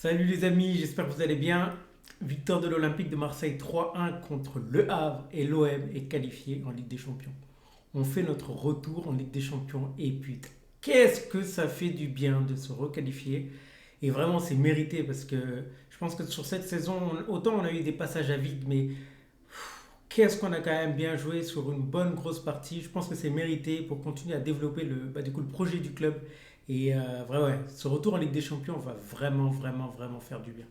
Salut les amis, j'espère que vous allez bien. Victoire de l'Olympique de Marseille 3-1 contre Le Havre et l'OM est qualifié en Ligue des Champions. On fait notre retour en Ligue des Champions et putain, qu'est-ce que ça fait du bien de se requalifier. Et vraiment c'est mérité parce que je pense que sur cette saison, autant on a eu des passages à vide, mais qu'est-ce qu'on a quand même bien joué sur une bonne grosse partie. Je pense que c'est mérité pour continuer à développer le projet du club. Et vraiment, ouais, ce retour en Ligue des Champions va vraiment, vraiment, vraiment faire du bien.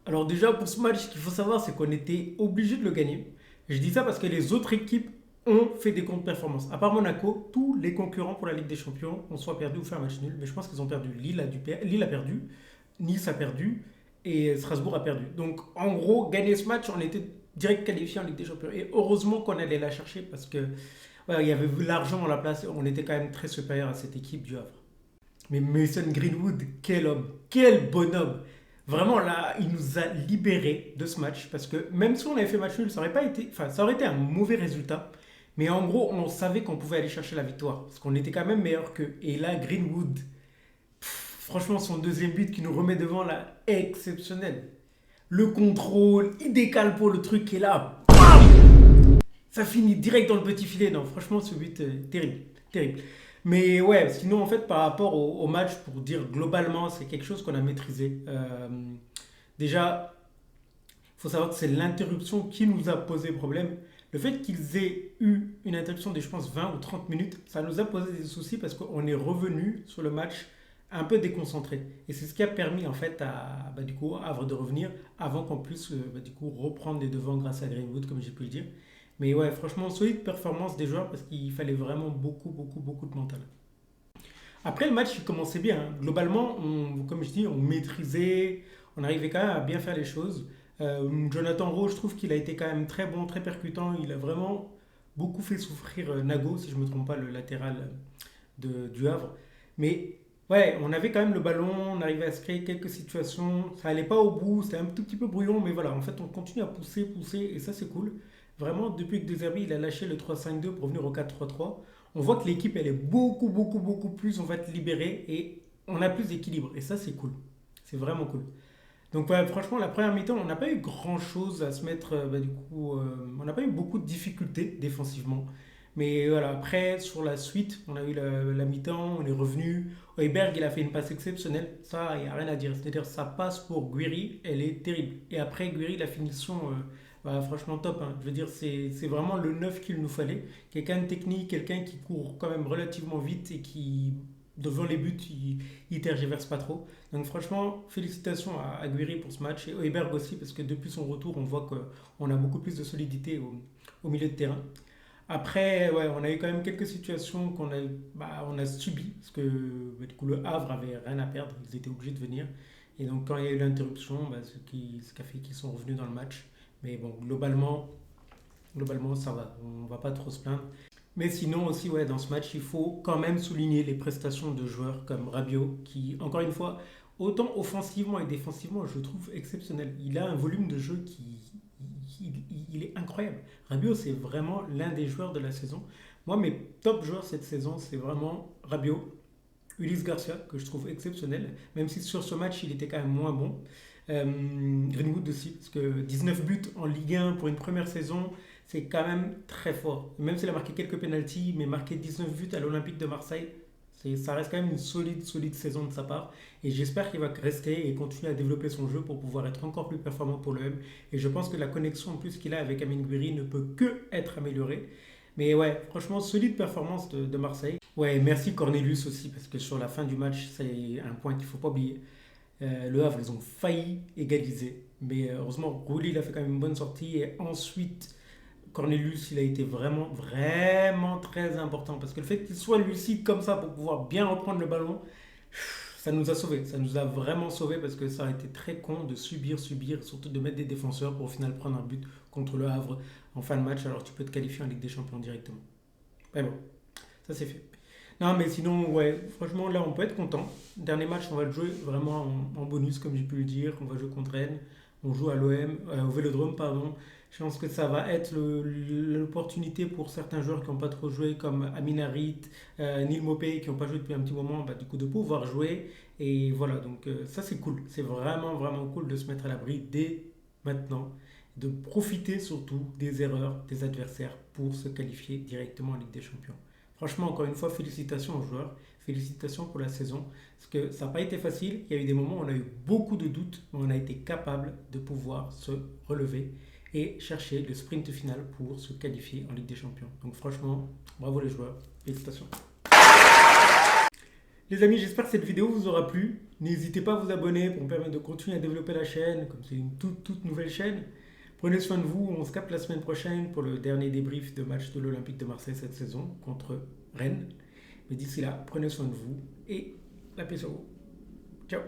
Alors déjà, pour ce match, ce qu'il faut savoir, c'est qu'on était obligé de le gagner. Je dis ça parce que les autres équipes ont fait des contre-performances. À part Monaco, tous les concurrents pour la Ligue des Champions ont soit perdu ou fait un match nul. Mais je pense qu'ils ont perdu. Lille a perdu, Nice a perdu et Strasbourg a perdu. Donc en gros, gagner ce match, on était direct qualifié en Ligue des Champions. Et heureusement qu'on allait la chercher parce que ouais, il y avait l'argent à la place. On était quand même très supérieur à cette équipe du Havre. Mais Mason Greenwood, quel homme, quel bonhomme. Vraiment là, il nous a libérés de ce match parce que même si on avait fait match nul, ça aurait pas été, enfin, ça aurait été un mauvais résultat. Mais en gros, on savait qu'on pouvait aller chercher la victoire parce qu'on était quand même meilleur qu'eux. Et là, Greenwood, franchement, son deuxième but qui nous remet devant là, exceptionnel. Le contrôle, il décale pour le truc qui est là, ça finit direct dans le petit filet. Non, franchement, ce but, terrible, terrible. Mais ouais, sinon, en fait, par rapport au match, pour dire globalement, c'est quelque chose qu'on a maîtrisé. Déjà, il faut savoir que c'est l'interruption qui nous a posé problème. Le fait qu'ils aient eu une interruption de, je pense, 20 ou 30 minutes, ça nous a posé des soucis parce qu'on est revenu sur le match un peu déconcentré. Et c'est ce qui a permis, en fait, à, du coup, à Havre de revenir avant qu'on puisse, du coup, reprendre les devants grâce à Greenwood, comme j'ai pu le dire. Mais ouais, franchement, solide performance des joueurs parce qu'il fallait vraiment beaucoup, beaucoup, beaucoup de mental. Après, le match, il commençait bien, hein. Globalement, comme je dis, on maîtrisait, on arrivait quand même à bien faire les choses. Jonathan Rowe, je trouve qu'il a été quand même très bon, très percutant. Il a vraiment beaucoup fait souffrir Nago, si je ne me trompe pas, le latéral du Havre. Mais ouais, on avait quand même le ballon, on arrivait à se créer quelques situations. Ça allait pas au bout, c'était un tout petit peu brouillon, mais voilà, en fait, on continue à pousser, pousser, et ça, c'est cool. Vraiment, depuis que De Zerbi il a lâché le 3-5-2 pour revenir au 4-3-3, on voit que l'équipe, elle est beaucoup, beaucoup, beaucoup plus, on va être libérée et on a plus d'équilibre. Et ça, c'est cool. C'est vraiment cool. Donc, ouais, franchement, la première mi-temps, on n'a pas eu grand-chose à se mettre. On n'a pas eu beaucoup de difficultés défensivement. Mais voilà, après, sur la suite, on a eu la mi-temps, on est revenu. Heuberg, il a fait une passe exceptionnelle. Ça, il n'y a rien à dire. C'est-à-dire, sa passe pour Guiri, elle est terrible. Et après, Guiri, la finition, bah, franchement top, hein. Je veux dire, c'est vraiment le neuf qu'il nous fallait. Quelqu'un de technique, quelqu'un qui court quand même relativement vite et qui, devant les buts, il tergiverse pas trop. Donc franchement, félicitations à Guiri pour ce match et Heuberg aussi parce que depuis son retour, on voit qu'on a beaucoup plus de solidité au milieu de terrain. Après, ouais, on a eu quand même quelques situations on a subies parce que du coup, le Havre avait rien à perdre, ils étaient obligés de venir. Et donc quand il y a eu l'interruption, ce qui a fait qu'ils sont revenus dans le match. Mais bon, globalement, ça va, on ne va pas trop se plaindre. Mais sinon aussi, ouais, dans ce match, il faut quand même souligner les prestations de joueurs comme Rabiot, qui, encore une fois, autant offensivement et défensivement, je le trouve exceptionnel. Il a un volume de jeu il est incroyable. Rabiot, c'est vraiment l'un des joueurs de la saison. Moi, mes top joueurs cette saison, c'est vraiment Rabiot, Ulysse Garcia, que je trouve exceptionnel, même si sur ce match, il était quand même moins bon. Greenwood aussi, parce que 19 buts en Ligue 1 pour une première saison, c'est quand même très fort. Même s'il a marqué quelques pénaltys, mais marquer 19 buts à l'Olympique de Marseille, ça reste quand même une solide, solide saison de sa part. Et j'espère qu'il va rester et continuer à développer son jeu pour pouvoir être encore plus performant pour l'OM. Et je pense que la connexion en plus qu'il a avec Amine Gouiri ne peut que être améliorée. Mais ouais, franchement, solide performance de Marseille. Ouais, merci Cornelius aussi, parce que sur la fin du match, c'est un point qu'il ne faut pas oublier. Le Havre, ils ont failli égaliser. Mais heureusement, Rouli, il a fait quand même une bonne sortie. Et ensuite, Cornelius, il a été vraiment, vraiment très important. Parce que le fait qu'il soit lucide comme ça pour pouvoir bien reprendre le ballon, ça nous a sauvés. Ça nous a vraiment sauvés parce que ça a été très con de subir, subir, surtout de mettre des défenseurs pour au final prendre un but contre le Havre en fin de match. Alors tu peux te qualifier en Ligue des Champions directement. Mais bon, ça c'est fait. Non, mais sinon, ouais, franchement, là, on peut être content. Dernier match, on va le jouer vraiment en bonus, comme j'ai pu le dire. On va jouer contre Rennes. On joue à l'OM, au Vélodrome, pardon. Je pense que ça va être l'opportunité pour certains joueurs qui n'ont pas trop joué, comme Amin Harit, Neil Mopé, qui n'ont pas joué depuis un petit moment, bah, du coup de pouvoir jouer. Et voilà, donc ça c'est cool. C'est vraiment, vraiment cool de se mettre à l'abri dès maintenant, de profiter surtout des erreurs des adversaires pour se qualifier directement en Ligue des Champions. Franchement, encore une fois, félicitations aux joueurs, félicitations pour la saison, parce que ça n'a pas été facile. Il y a eu des moments où on a eu beaucoup de doutes, mais on a été capable de pouvoir se relever et chercher le sprint final pour se qualifier en Ligue des Champions. Donc franchement, bravo les joueurs, félicitations. Les amis, j'espère que cette vidéo vous aura plu. N'hésitez pas à vous abonner pour me permettre de continuer à développer la chaîne, comme c'est une toute nouvelle chaîne. Prenez soin de vous, on se capte la semaine prochaine pour le dernier débrief de match de l'Olympique de Marseille cette saison contre Rennes. Mais d'ici là, prenez soin de vous et la paix sur vous. Ciao.